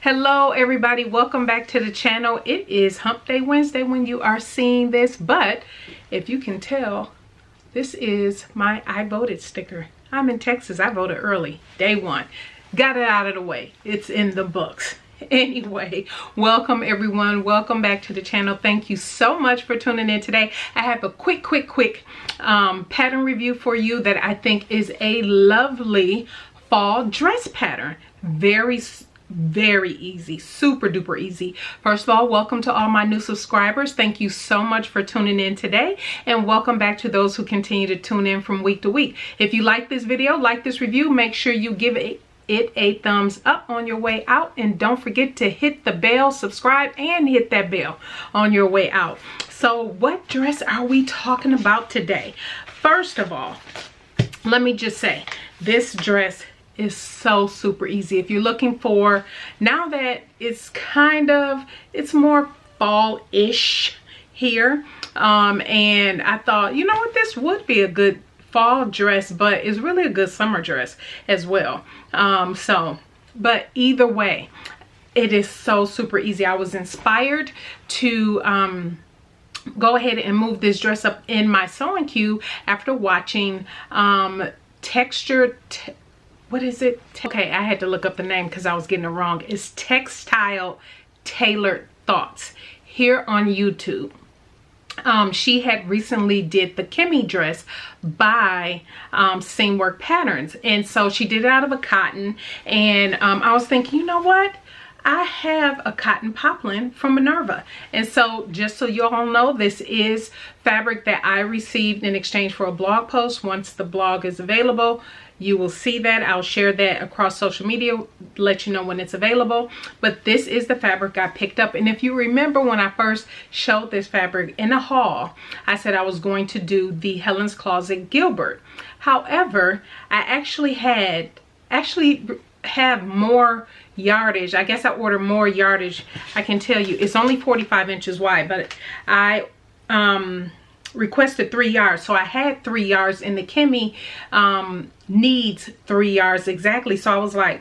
Hello everybody, welcome back to the channel. It is Hump Day Wednesday when you are seeing this, but if you can tell, this is my I voted sticker. I'm in Texas. I voted early, day one. Got it out of the way. It's in the books. Anyway, welcome everyone, welcome back to the channel. Thank you so much for tuning in today. I have a quick pattern review for you that I think is a lovely fall dress pattern. Very easy, super duper easy. First of all, welcome to all my new subscribers. Thank you so much for tuning in today, and welcome back to those who continue to tune in from week to week. If you like this video, like this review, make sure you give it a thumbs up on your way out, and don't forget to hit the bell, subscribe, and hit that bell on your way out. So what dress are we talking about today? First of all, let me just say this dress is so super easy. If you're looking for, now that it's more fall-ish here, and I thought, you know what, this would be a good fall dress, but it's really a good summer dress as well. But either way, it is so super easy. I was inspired to go ahead and move this dress up in my sewing queue after watching what is it? Okay, I had to look up the name because I was getting it wrong. It's Textile Tailored Thoughts here on YouTube. She had recently did the Kimmy dress by Seamwork Patterns, and so she did it out of a cotton, and I was thinking, you know what, I have a cotton poplin from Minerva, and so just so you all know, this is fabric that I received in exchange for a blog post. Once the blog is available, you will see that. I'll share that across social media, let you know when it's available. But this is the fabric I picked up. And if you remember when I first showed this fabric in a haul, I said I was going to do the Helen's Closet Gilbert. However, I actually have more yardage. I guess I ordered more yardage. I can tell you it's only 45 inches wide, but I requested 3 yards, so I had 3 yards, and the Kimmy needs 3 yards exactly. So I was like,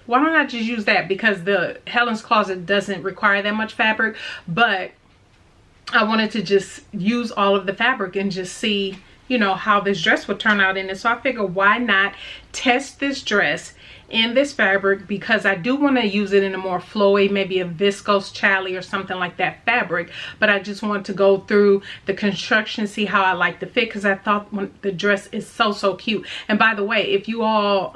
why don't I just use that, because the Helen's Closet doesn't require that much fabric, but I wanted to just use all of the fabric and just see, you know, how this dress would turn out in it. So I figured, why not test this dress in this fabric, because I do want to use it in a more flowy, maybe a viscose challis or something like that fabric, but I just want to go through the construction, see how I like the fit, because I thought the dress is so cute. And by the way, if you all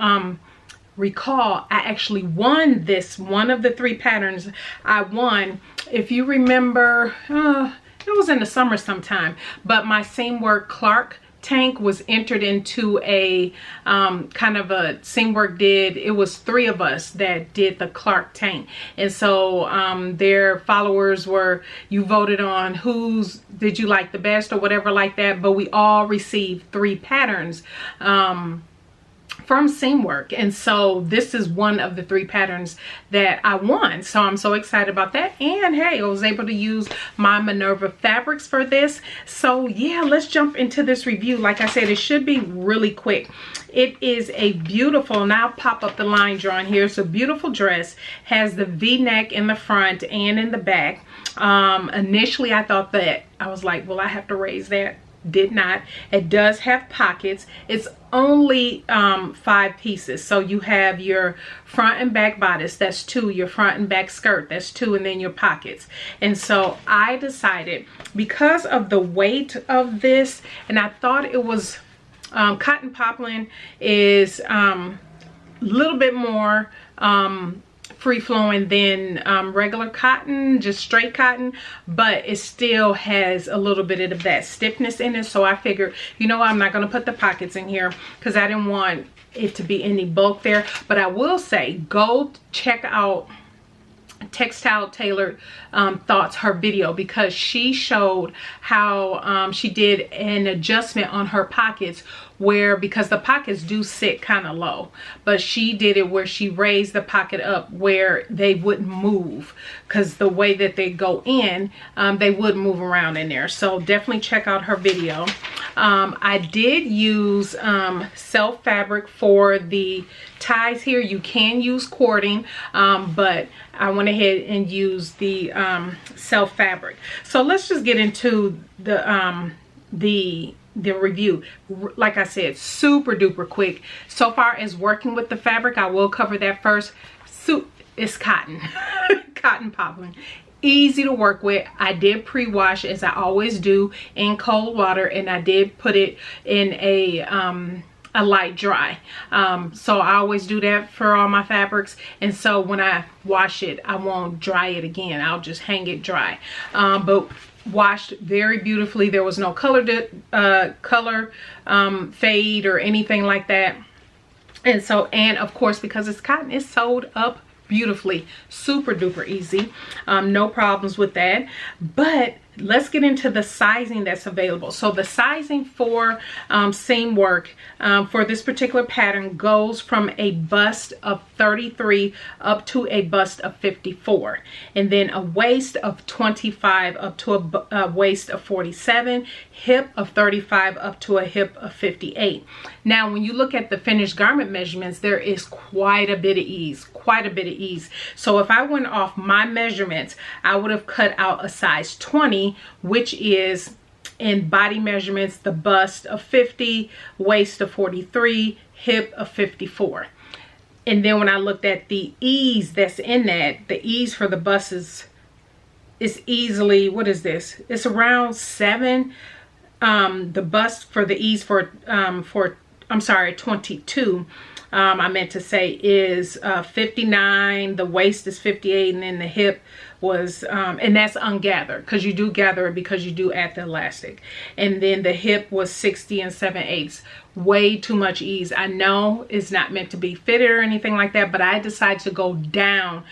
recall, I actually won this, one of the 3 patterns I won. If you remember, it was in the summer sometime, but my Seamwork Clark tank was entered into a kind of a Seamwork did. It was 3 of us that did the Clark tank, and so their followers were, you voted on whose did you like the best or whatever like that, but we all received 3 patterns from Seamwork, and so this is one of the 3 patterns that I won. So I'm so excited about that, and hey, I was able to use my Minerva fabrics for this. So yeah, let's jump into this review. Like I said, it should be really quick. It is a beautiful, now pop up the line drawing here. It's a beautiful dress, has the V-neck in the front and in the back. Initially I thought that, I was like, well, I have to raise that. Did not. It does have pockets. It's only 5 pieces, so you have your front and back bodice, that's 2, your front and back skirt, that's 2, and then your pockets. And so I decided, because of the weight of this, and I thought it was cotton poplin is a little bit more free-flowing than regular cotton, just straight cotton, but it still has a little bit of that stiffness in it. So I figured, you know, I'm not going to put the pockets in here because I didn't want it to be any bulk there. But I will say, go check out Textile Tailored Thoughts, her video, because she showed how she did an adjustment on her pockets where, because the pockets do sit kind of low, but she did it where she raised the pocket up where they wouldn't move, because the way that they go in, they would move around in there. So definitely check out her video. I did use self fabric for the ties here. You can use cording, but I went ahead and used the self fabric. So let's just get into the review. Like I said, super duper quick. So far as working with the fabric, I will cover that first. It's cotton. Cotton poplin. Easy to work with. I did pre-wash, as I always do, in cold water, and I did put it in a light dry. So I always do that for all my fabrics, and so when I wash it, I won't dry it again. I'll just hang it dry. But washed very beautifully. There was no color fade or anything like that. And so, and of course, because it's cotton, it's sewed up beautifully. Super duper easy. No problems with that. But let's get into the sizing that's available. So the sizing for Seamwork for this particular pattern goes from a bust of 33 up to a bust of 54, and then a waist of 25 up to a waist of 47, hip of 35 up to a hip of 58. Now when you look at the finished garment measurements, there is quite a bit of ease, So if I went off my measurements, I would have cut out a size 20, which is in body measurements the bust of 50, waist of 43, hip of 54. And then when I looked at the ease that's in that, the ease for the bust is easily, what is this? It's around 7. The bust for the ease for I'm sorry, 22. I meant to say is 59. The waist is 58, and then the hip was and that's ungathered, because you do gather it because you do add the elastic. And then the hip was 60 and 7/8. Way too much ease. I know it's not meant to be fitted or anything like that, but I decided to go down.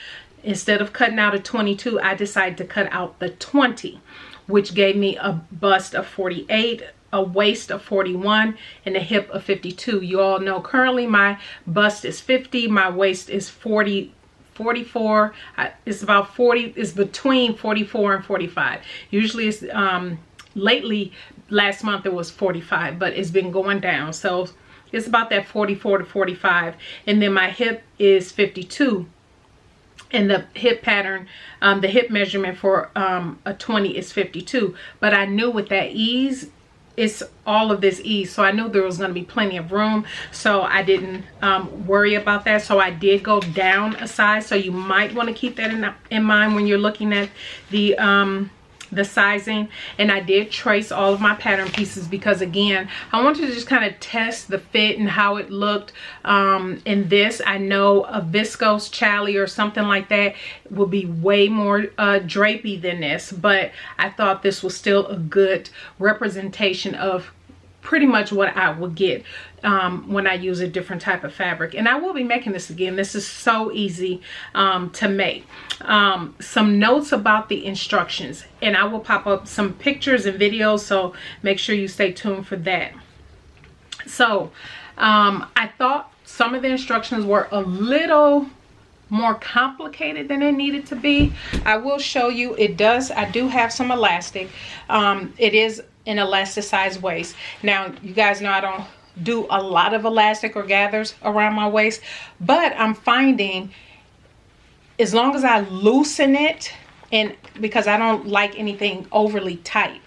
Instead of cutting out a 22, I decided to cut out the 20, which gave me a bust of 48, a waist of 41, and a hip of 52. You all know currently my bust is 50, my waist is 44. It's about 40. It's between 44 and 45. Usually it's lately, last month it was 45, but it's been going down, so it's about that 44 to 45. And then my hip is 52, and the hip pattern, the hip measurement for a 20 is 52. But I knew with that ease, it's all of this ease, so I knew there was going to be plenty of room, so I didn't worry about that. So I did go down a size, so you might want to keep that in mind when you're looking at the sizing. And I did trace all of my pattern pieces because, again, I wanted to just kind of test the fit and how it looked. In this, I know a viscose challis or something like that will be way more drapey than this, but I thought this was still a good representation of pretty much what I would get when I use a different type of fabric. And I will be making this again. This is so easy to make. Some notes about the instructions, and I will pop up some pictures and videos, so make sure you stay tuned for that. So I thought some of the instructions were a little more complicated than it needed to be. I will show you. I do have some elastic. It is an elasticized waist. Now you guys know I don't do a lot of elastic or gathers around my waist, but I'm finding as long as I loosen it, and because I don't like anything overly tight,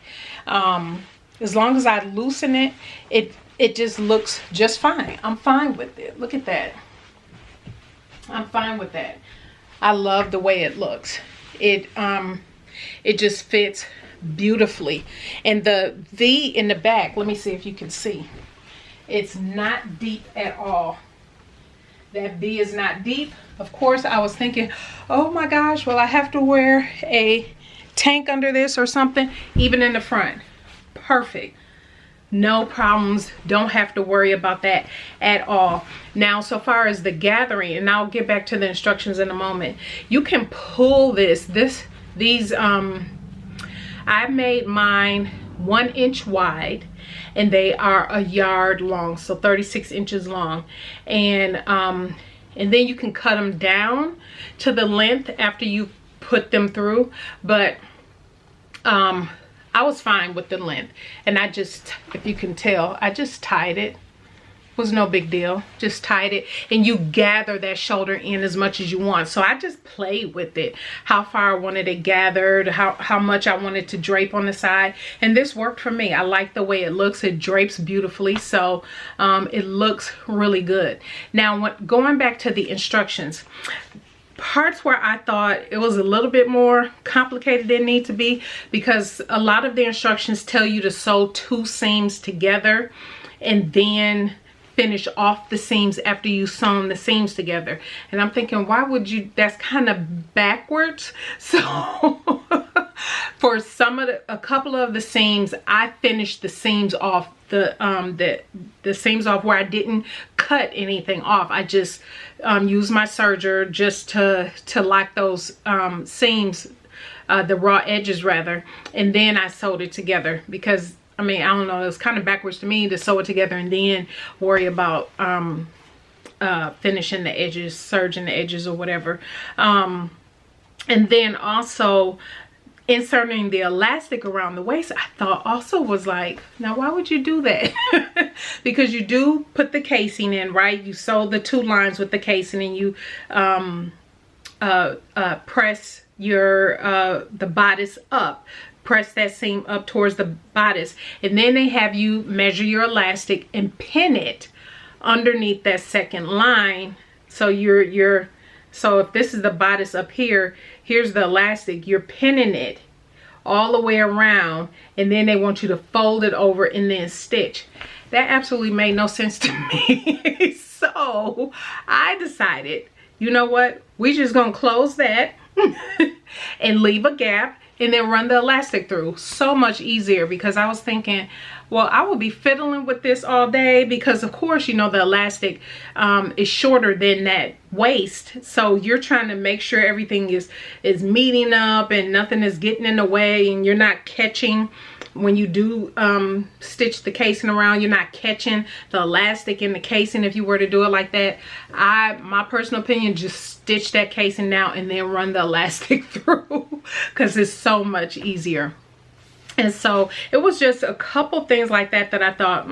as long as I loosen it, it just looks just fine. I'm fine with it. Look at that. I'm fine with that. I love the way it looks. It just fits beautifully. And the V in the back, let me see if you can see, it's not deep at all. That V is not deep. Of course, I was thinking, oh my gosh, well, I have to wear a tank under this or something. Even in the front, perfect. No problems. Don't have to worry about that at all. Now, so far as the gathering, and I'll get back to the instructions in a moment, you can pull these I made mine 1 inch wide, and they are a yard long, so 36 inches long. And then you can cut them down to the length after you put them through. But I was fine with the length, and I just, if you can tell, I just tied it. Was no big deal, just tied it, and you gather that shoulder in as much as you want. So I just played with it, how far I wanted it gathered, how much I wanted to drape on the side, and this worked for me. I like the way it looks. It drapes beautifully, so it looks really good. Now, going back to the instructions, parts where I thought it was a little bit more complicated than it need to be, because a lot of the instructions tell you to sew 2 seams together and then finish off the seams after you sewn the seams together. And I'm thinking, why would you? That's kind of backwards. So for a couple of the seams, I finished the seams off, the seams off where I didn't cut anything off. I just used my serger just to lock those seams, the raw edges rather, and then I sewed it together, because I mean, I don't know, it was kind of backwards to me to sew it together and then worry about finishing the edges, serging the edges or whatever. And then also inserting the elastic around the waist, I thought also was like, now why would you do that? Because you do put the casing in, right? You sew the 2 lines with the casing, and you press the bodice up. Press that seam up towards the bodice, and then they have you measure your elastic and pin it underneath that second line. So so if this is the bodice up here, here's the elastic, you're pinning it all the way around, and then they want you to fold it over and then stitch. That absolutely made no sense to me. So I decided, you know what, we just gonna close that and leave a gap, and then run the elastic through. So much easier, because I was thinking, well, I will be fiddling with this all day, because of course, you know, the elastic is shorter than that waist. So you're trying to make sure everything is meeting up and nothing is getting in the way, and you're not catching, when you do stitch the casing around, you're not catching the elastic in the casing if you were to do it like that. My personal opinion, just stitch that casing down and then run the elastic through, because it's so much easier. And so it was just a couple things like that I thought,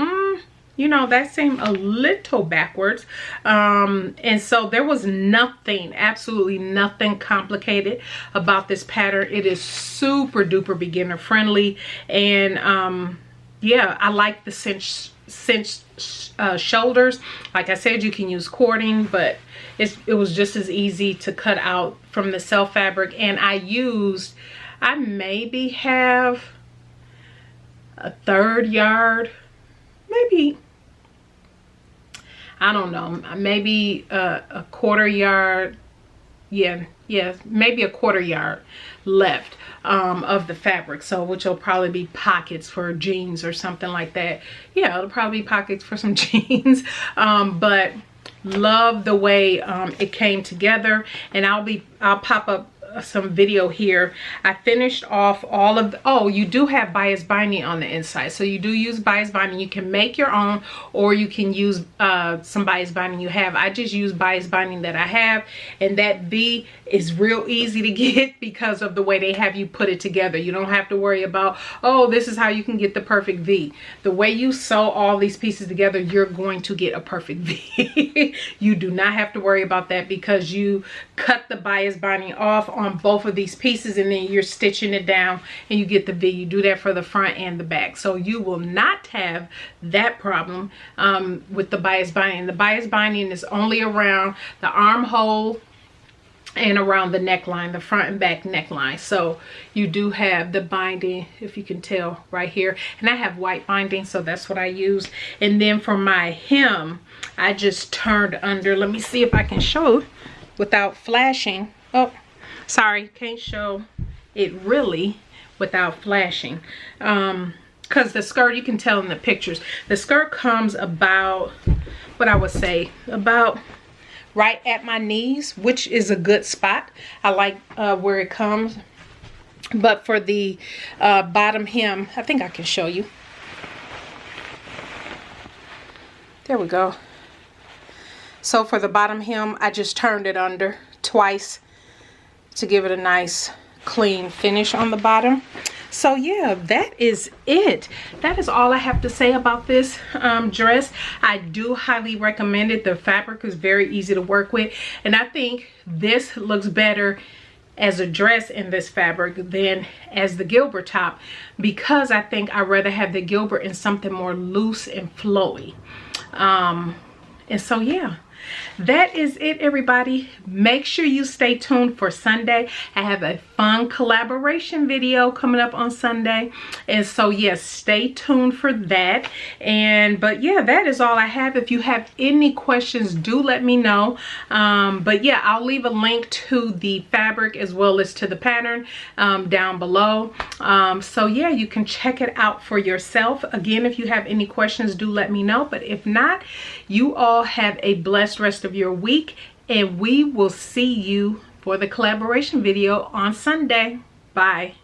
you know, that seemed a little backwards. And so there was nothing, absolutely nothing complicated about this pattern. It is super duper beginner friendly. And yeah, I like the cinched shoulders. Like I said, you can use cording, but it was just as easy to cut out from the self fabric. And I maybe have a 1/3 yard, maybe, I don't know, maybe a 1/4 yard, yeah, maybe a 1/4 yard left of the fabric, so which will probably be pockets for jeans or something like that. Yeah, it'll probably be pockets for some jeans. But love the way it came together, and I'll pop up some video here. I finished off all of you do have bias binding on the inside, so you do use bias binding. You can make your own, or you can use some bias binding you have. I just use bias binding that I have, and that V is real easy to get because of the way they have you put it together. You don't have to worry about, oh, this is how you can get the perfect V. The way you sew all these pieces together, you're going to get a perfect V. You do not have to worry about that, because you cut the bias binding off on both of these pieces, and then you're stitching it down and you get the V. You do that for the front and the back, so you will not have that problem with the bias binding. The bias binding is only around the armhole and around the neckline, the front and back neckline. So you do have the binding, if you can tell right here, and I have white binding, so that's what I use. And then for my hem, I just turned under. Let me see if I can show without flashing. Oh, sorry, can't show it really without flashing, because the skirt, you can tell in the pictures, the skirt comes about, what I would say, about right at my knees, which is a good spot. I like where it comes. But for the bottom hem, I think I can show you. There we go. So for the bottom hem, I just turned it under twice to give it a nice clean finish on the bottom. So yeah, that is it. That is all I have to say about this dress. I do highly recommend it. The fabric is very easy to work with, and I think this looks better as a dress in this fabric than as the Gilbert top, because I think I'd rather have the Gilbert in something more loose and flowy. And so yeah, that is it, everybody. Make sure you stay tuned for Sunday. I have a fun collaboration video coming up on Sunday, and so yes, stay tuned for that. But yeah, that is all I have. If you have any questions, do let me know. But yeah, I'll leave a link to the fabric as well as to the pattern down below. So yeah, you can check it out for yourself. Again, if you have any questions, do let me know. But if not, you all have a blessed rest of your week, and we will see you for the collaboration video on Sunday. Bye.